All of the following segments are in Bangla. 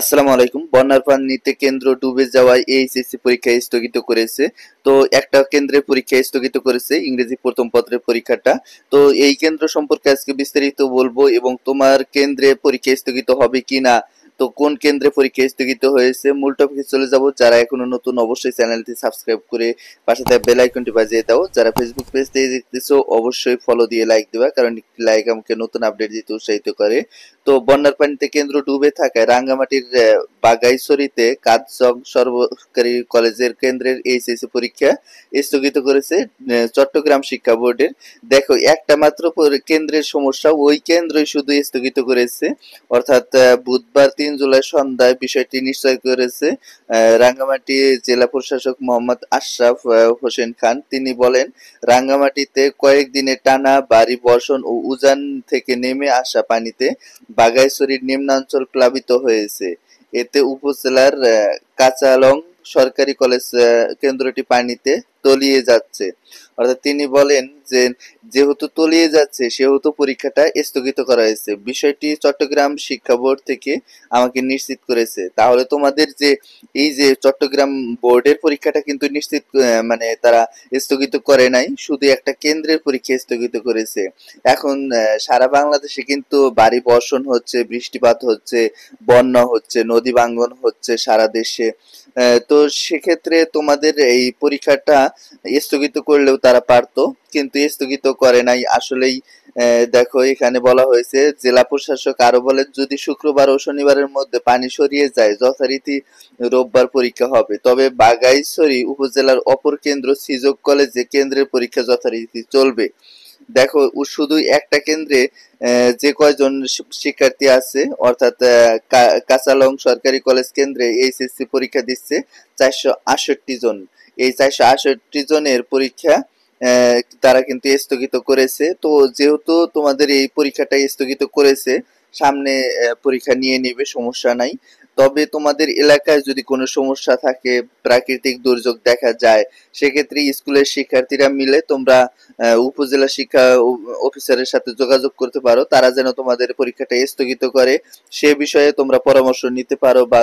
আসসালামু আলাইকুম। বন্যার পানিতে কেন্দ্র ডুবে যাওয়ায় এইচএসসি পরীক্ষা স্থগিত করেছে। তো একটা কেন্দ্রের পরীক্ষা স্থগিত করেছে, ইংরেজি প্রথম পত্রের পরীক্ষাটা। তো এই কেন্দ্র সম্পর্কে আজকে বিস্তারিত বলবো এবং তোমার কেন্দ্রে পরীক্ষা স্থগিত হবে কিনা, তো কোন কেন্দ্রে পরীক্ষা স্থগিত হয়েছে, মূল টপিকে চলে যাব। যারা এখনো নতুন অবশ্যই চ্যানেলটি সাবস্ক্রাইব করে পাশে থাকা বেল আইকনটি বাজিয়ে দাও। যারা ফেসবুক পেজ থেকে দেখতেছো অবশ্যই ফলো দিয়ে লাইক দিবা, কারণ একটি লাইক আমাকে নতুন আপডেট দিতে উৎসাহিত করে। তো বন্যার পানিতে কেন্দ্র ডুবে থাকায় রাঙ্গামাটির বাগাইছড়িতে কাজজং সরকারি কলেজের কেন্দ্রের এইচএসসি পরীক্ষা স্থগিত করেছে চট্টগ্রাম শিক্ষা বোর্ডের। দেখো, একটা মাত্র কেন্দ্রের সমস্যা, ওই কেন্দ্রই শুধু স্থগিত করেছে। অর্থাৎ বুধবার 3 জুলাই সন্ধ্যায় বিষয়টি নিশ্চয় করেছে রাঙ্গামাটি জেলা প্রশাসক মোহাম্মদ আশরাফ হোসেন খান। তিনি বলেন, রাঙ্গামাটিতে কয়েকদিনের টানা ভারী বর্ষণ ও উজান থেকে নেমে আসা পানিতে বাঘাইছড়ির নিম্নাঞ্চল প্লাবিত হয়েছে। এতে উপজেলার কাঁচালং সরকারি কলেজ কেন্দ্রটি পানিতে তলিয়ে যাচ্ছে। অর্থাৎ তিনি বলেন যে যেহেতু তলিয়ে যাচ্ছে সেহেতু পরীক্ষাটা স্থগিত করা হয়েছে। বিষয়টি চট্টগ্রাম শিক্ষা বোর্ড থেকে আমাকে নিশ্চিত করেছে। তাহলে তোমাদের যে এই যে চট্টগ্রাম বোর্ডের পরীক্ষাটা কিন্তু নিশ্চিত মানে তারা স্থগিত করে নাই, শুধু একটা কেন্দ্রের পরীক্ষা স্থগিত করেছে। এখন সারা বাংলাদেশে কিন্তু ভারী বর্ষণ হচ্ছে, বৃষ্টিপাত হচ্ছে, বন্যা হচ্ছে, নদী ভাঙ্গন হচ্ছে সারা দেশে। তো সেক্ষেত্রে তোমাদের এই পরীক্ষাটা স্থগিত করলেও তারা পারতো, কিন্তু স্থগিত করে নাই আসলেই। দেখো, এখানে বলা হয়েছে জেলা প্রশাসক আরো বলেন, যদি শুক্রবার ও শনিবারের মধ্যে পানি সরিয়ে যায় যথারীতি রোববার পরীক্ষা হবে। তবে বাঘাইছড়ি উপজেলার অপর কেন্দ্র সিজক কলেজে কেন্দ্রের পরীক্ষা যথারীতি চলবে। দেখো, শুধু একটা কেন্দ্রে যে কয়জন শিক্ষার্থী আছে, অর্থাৎ কাঁচালং সরকারি কলেজ কেন্দ্রে এইচএসসি পরীক্ষা দিচ্ছে 468 জন। এই 468 জনের পরীক্ষা তারা কিন্তু স্থগিত করেছে। তো যেহেতু তোমাদের এই পরীক্ষাটা স্থগিত করেছে, সামনে পরীক্ষা নিয়ে নিবে, সমস্যা নাই। তবে তোমাদের এলাকায় যদি কোনো সমস্যা থাকে, প্রাকৃতিক দুর্যোগ দেখা যায়, সেক্ষেত্রে স্কুলের শিক্ষার্থীরা মিলে তোমরা উপজেলা শিক্ষা অফিসারের সাথে যোগাযোগ করতে পারো, তারা যেন তোমাদের পরীক্ষাটা স্থগিত করে সে বিষয়ে তোমরা পরামর্শ নিতে পারো, বা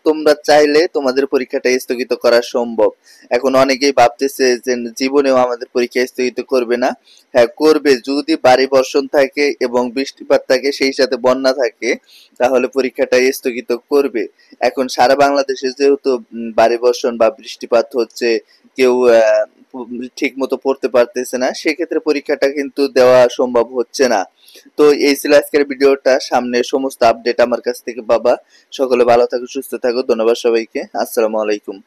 তোমরা চাইলে তোমাদের পরীক্ষাটা স্থগিত করা সম্ভব। এখন অনেকেই ভাবতেছে যে জীবনেও আমাদের পরীক্ষা স্থগিত করবে না। হ্যাঁ, করবে, যদি ভারী বর্ষণ থাকে এবং বৃষ্টিপাত থাকে, সেই সাথে বন্যা থাকে, তাহলে পরীক্ষাটা স্থগিত করবে। এখন সারা বাংলাদেশে যেহেতু ভারী বর্ষণ বা বৃষ্টিপাত হচ্ছে, কেউ ঠিক মতো পড়তে পারতেছে না, সেক্ষেত্রে পরীক্ষাটা কিন্তু দেওয়া সম্ভব হচ্ছে না। তো এই ছিল আজকের ভিডিওটা। সামনে সমস্ত আপডেট আমার কাছ থেকে পাবা। সকলে ভালো থাকো, সুস্থ থাকো। ধন্যবাদ সবাইকে। আসসালামু আলাইকুম।